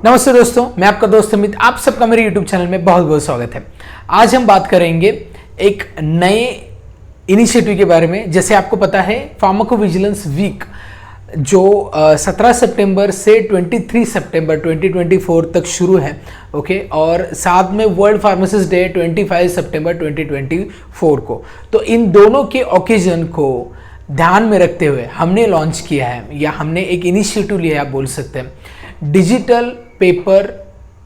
नमस्ते दोस्तों, मैं आपका दोस्त अमित। आप सबका मेरे YouTube चैनल में बहुत बहुत स्वागत है। आज हम बात करेंगे एक नए इनिशिएटिव के बारे में। जैसे आपको पता है, फार्माकोविजिलेंस वीक जो 17 सितंबर से 23 सितंबर 2024 तक शुरू है, ओके, और साथ में वर्ल्ड फार्मासिस्ट डे 25 सितंबर 2024 को। तो इन दोनों के ओकेजन को ध्यान में रखते हुए हमने लॉन्च किया है, या हमने एक इनिशिएटिव लिया है, आप बोल सकते हैं, digital paper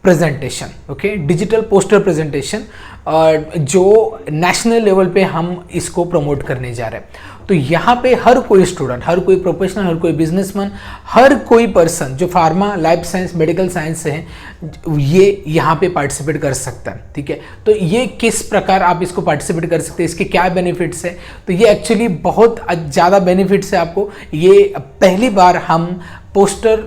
presentation, okay, digital poster presentation, जो नेशनल लेवल पे हम इसको प्रमोट करने जा रहे हैं। तो यहाँ पे हर कोई स्टूडेंट, हर कोई प्रोफेशनल, हर कोई बिजनेसमैन, हर कोई पर्सन जो pharma, life science, medical science से है, ये यहाँ पे पार्टिसिपेट कर सकता है। ठीक है, तो ये किस प्रकार आप इसको पार्टिसिपेट कर सकते हैं, इसके क्या बेनिफिट्स है? तो ये एक्चुअली बहुत ज़्यादा बेनिफिट्स है आपको। ये पहली बार हम poster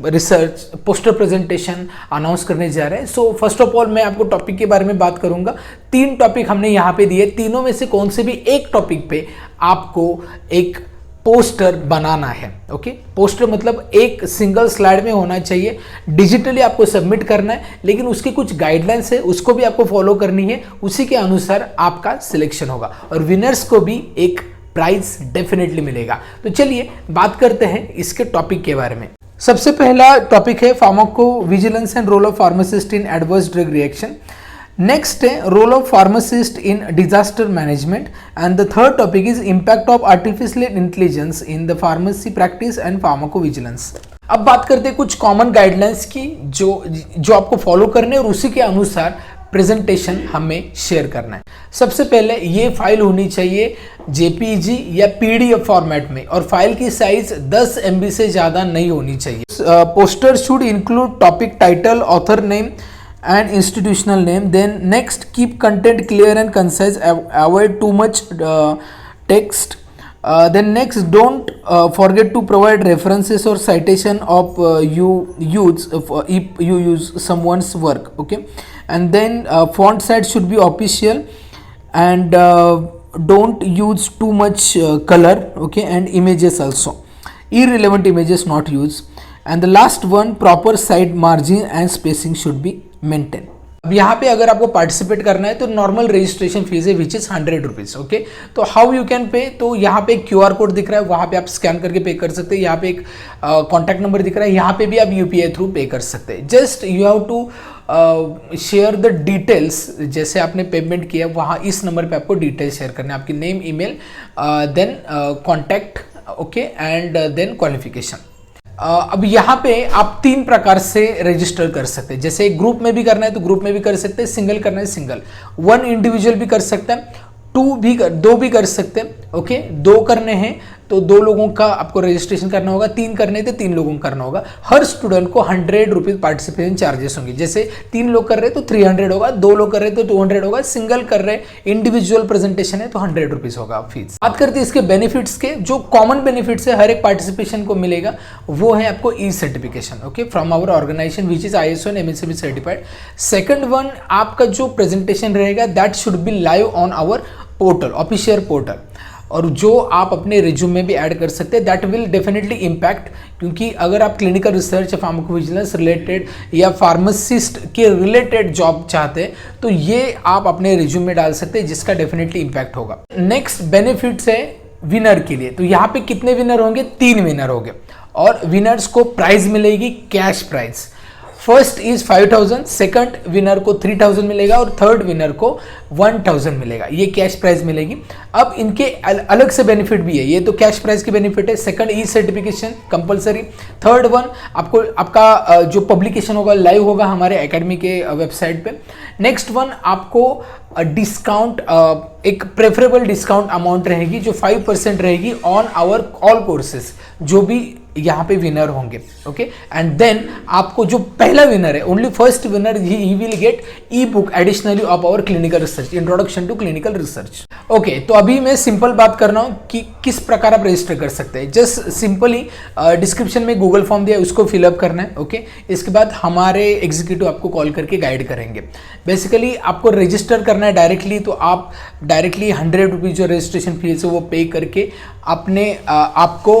research, poster presentation announce करने जा रहे हैं। सो फर्स्ट ऑफ ऑल मैं आपको टॉपिक के बारे में बात करूंगा। 3 टॉपिक हमने यहाँ पे दिए, तीनों में से कौन से भी एक टॉपिक पे आपको एक पोस्टर बनाना है। ओके, पोस्टर मतलब एक सिंगल स्लाइड में होना चाहिए, डिजिटली आपको सबमिट करना है, लेकिन उसकी कुछ गाइडलाइंस है, उसको भी आपको फॉलो करनी है। उसी के अनुसार आपका सिलेक्शन होगा और विनर्स को भी एक प्राइज डेफिनेटली मिलेगा। तो चलिए बात करते हैं इसके टॉपिक के बारे में। सबसे पहला टॉपिक है pharmacovigilance and role of pharmacist in adverse drug reaction. Next है role of pharmacist in disaster management and the third topic is impact of artificial intelligence in the pharmacy practice and pharmacovigilance. अब बात करते हैं कुछ common guidelines की जो आपको follow करने और उसी के अनुसार प्रेजेंटेशन हमें शेयर करना है। सबसे पहले ये फाइल होनी चाहिए जेपीजी या पीडीएफ फॉर्मेट में, और फाइल की साइज 10 MB से ज़्यादा नहीं होनी चाहिए। Poster should include topic title, author name and institutional name. Then next, keep content clear and concise, avoid too much text. Then next, don't forget to provide references or citation of you use if you use someone's work. Okay, and then font size should be official, and don't use too much color. Okay, and images also, irrelevant images not used. And the last one, proper side margin and spacing should be maintain. अब यहाँ पे अगर आपको participate करना है तो normal registration fee है which is 100 rupees. Okay, तो हाउ यू कैन पे, तो यहाँ पे एक QR कोड दिख रहा है, वहाँ पे आप स्कैन करके पे कर सकते हैं। यहाँ पे एक कॉन्टैक्ट नंबर दिख रहा है, यहाँ पे भी आप UPI थ्रू पे कर सकते हैं। Just you have to share the details, जैसे आपने पेमेंट किया वहाँ इस नंबर पे आपको डिटेल्स शेयर करना है, आपकी name, email, then contact, okay, and then qualification. अब यहाँ पे आप 3 प्रकार से रजिस्टर कर सकते हैं। जैसे ग्रुप में भी करना है तो ग्रुप में भी कर सकते हैं, सिंगल करना है सिंगल, 1 इंडिविजुअल भी कर सकते हैं, 2 भी कर सकते हैं। ओके, 2 करने हैं तो 2 लोगों का आपको रजिस्ट्रेशन करना होगा, 3 करने थे 3 लोगों का करना होगा। हर स्टूडेंट को 100 रुपीज़ पार्टिसिपेशन चार्जेस होंगे। जैसे 3 लोग कर रहे हैं तो 300 होगा, 2 लोग कर रहे हैं तो 200 होगा, सिंगल कर रहे इंडिविजुअल प्रेजेंटेशन है तो 100 रुपीज़ होगा फीस। बात करते हैं इसके बेनिफिट्स के। जो कॉमन बेनिफिट्स है हर एक पार्टिसिपेशन को मिलेगा, वो है आपको e certification, okay, from our organization which is ISO and MHCB certified. Second one, आपका जो प्रेजेंटेशन रहेगा that should be live on our portal, official portal, और जो आप अपने रिज्यूम में भी ऐड कर सकते हैं। दैट विल डेफिनेटली इम्पैक्ट, क्योंकि अगर आप क्लिनिकल रिसर्च, फार्माकोविजिलेंस रिलेटेड या फार्मासिस्ट के रिलेटेड जॉब चाहते हैं तो ये आप अपने रिज्यूम में डाल सकते हैं, जिसका डेफिनेटली इम्पैक्ट होगा। नेक्स्ट बेनिफिट्स है विनर के लिए। तो यहाँ पे कितने विनर होंगे? 3 विनर होंगे, और विनर्स को प्राइज मिलेगी, cash prize. First is 5000, second winner को 3000 मिलेगा और थर्ड विनर को 1000 मिलेगा। ये कैश प्राइज मिलेगी। अब इनके अलग से बेनिफिट भी है। ये तो कैश प्राइज की बेनिफिट है। सेकंड, ई सर्टिफिकेशन कंपलसरी। थर्ड वन, आपको आपका जो पब्लिकेशन होगा लाइव होगा हमारे एकेडमी के वेबसाइट पे। नेक्स्ट वन, आपको डिस्काउंट, एक प्रेफरेबल डिस्काउंट अमाउंट रहेगी जो 5% रहेगी ऑन आवर ऑल कोर्सेज, जो भी यहाँ पे विनर होंगे। ओके, एंड देन आपको जो पहला विनर है, only first winner, he will get e book additionally of our clinical research, introduction to clinical research. Okay, तो अभी मैं सिंपल बात कर रहा हूँ कि किस प्रकार आप रजिस्टर कर सकते हैं। जस्ट सिंपली डिस्क्रिप्शन में गूगल फॉर्म दिया है, उसको फिलअप करना है। ओके, इसके बाद हमारे एग्जीक्यूटिव आपको कॉल करके गाइड करेंगे। बेसिकली आपको रजिस्टर करना है डायरेक्टली, तो आप डायरेक्टली 100 रुपीज़ जो रजिस्ट्रेशन फीस है वो पे करके अपने आपको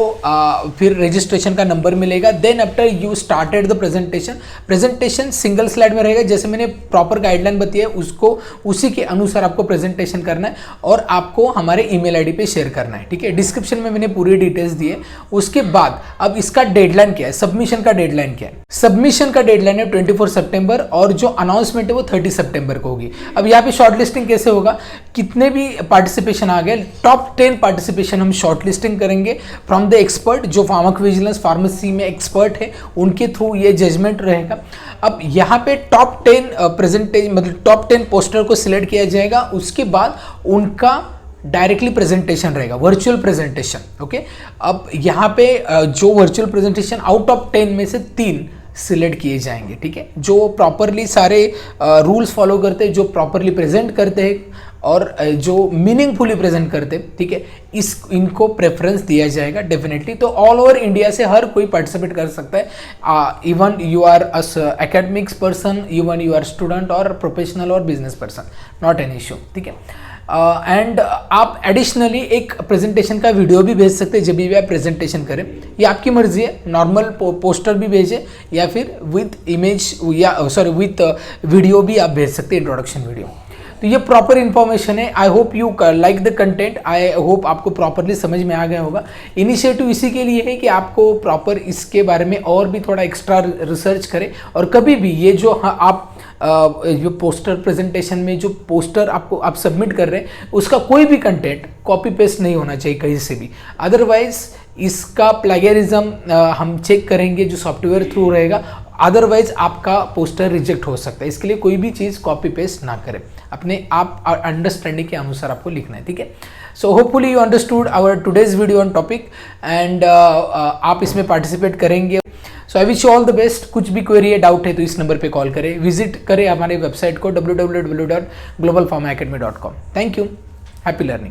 फिर रजिस्टर रजिस्ट्रेशन का नंबर मिलेगा। Then after you started the presentation single slide में रहेगा, जैसे मैंने प्रॉपर गाइडलाइन बताई है उसको उसी के अनुसार आपको प्रेजेंटेशन करना है और आपको हमारे ईमेल आईडी पे शेयर करना है, ठीक है। डिस्क्रिप्शन में मैंने पूरी डिटेल्स दी है। उसके बाद अब इसका डेडलाइन क्या है, सबमिशन का डेडलाइन क्या है। सबमिशन का डेडलाइन है 24 सितंबर और जो अनाउंसमेंट है वो 30 सितंबर को होगी। अब यहाँ पे शॉर्ट लिस्टिंग कैसे होगा, कितने भी पार्टिसिपेशन आ गए, टॉप 10 पार्टिसिपेशन हम शॉर्ट लिस्टिंग करेंगे फ्रॉम द एक्सपर्ट, जो फार्माकोविजिलेंस फार्मेसी में एक्सपर्ट है उनके थ्रू ये जजमेंट रहेगा। अब यहाँ पे टॉप 10 मतलब टॉप 10 पोस्टर को सिलेक्ट किया जाएगा, उसके बाद उनका डायरेक्टली प्रेजेंटेशन रहेगा, वर्चुअल प्रेजेंटेशन, ओके। अब यहाँ पे जो वर्चुअल प्रेजेंटेशन आउट ऑफ 10 में से 3 सिलेक्ट किए जाएंगे, ठीक है, जो प्रॉपरली सारे रूल्स फॉलो करते हैं, जो प्रॉपरली प्रेजेंट करते हैं और जो मीनिंगफुली प्रेजेंट करते हैं, ठीक है, इनको प्रेफरेंस दिया जाएगा डेफिनेटली। तो ऑल ओवर इंडिया से हर कोई पार्टिसिपेट कर सकता है, even you are academics person, even you are student और प्रोफेशनल और business person, not an issue, ठीक है। एंड आप एडिशनली एक प्रेजेंटेशन का वीडियो भी भेज सकते हैं जब भी आप प्रेजेंटेशन करें, ये आपकी मर्जी है। नॉर्मल पोस्टर भी भेजें या फिर विथ इमेज या विथ वीडियो भी आप भेज सकते हैं, इंट्रोडक्शन वीडियो। तो ये प्रॉपर इन्फॉर्मेशन है। I hope you like the content, I hope आपको प्रॉपरली समझ में आ गया होगा। इनिशिएटिव इसी के लिए है कि आपको प्रॉपर इसके बारे में और भी थोड़ा एक्स्ट्रा रिसर्च करें और कभी भी ये जो आप जो पोस्टर प्रेजेंटेशन में जो पोस्टर आप सबमिट कर रहे हैं उसका कोई भी कंटेंट कॉपी पेस्ट नहीं होना चाहिए कहीं से भी, अदरवाइज इसका प्लेगरिज्म हम चेक करेंगे जो सॉफ्टवेयर थ्रू रहेगा, अदरवाइज आपका पोस्टर रिजेक्ट हो सकता है। इसके लिए कोई भी चीज़ कॉपी पेस्ट ना करें, अपने आप अंडरस्टैंडिंग के अनुसार आपको लिखना है, ठीक है। So hopefully you understood our today's video on topic and आप इसमें पार्टिसिपेट करेंगे। So I wish you all the best. कुछ भी क्वेरी या डाउट है तो इस नंबर पे कॉल करें, विजिट करें हमारे वेबसाइट को www.globalpharmaacademy.com। Thank you, happy learning.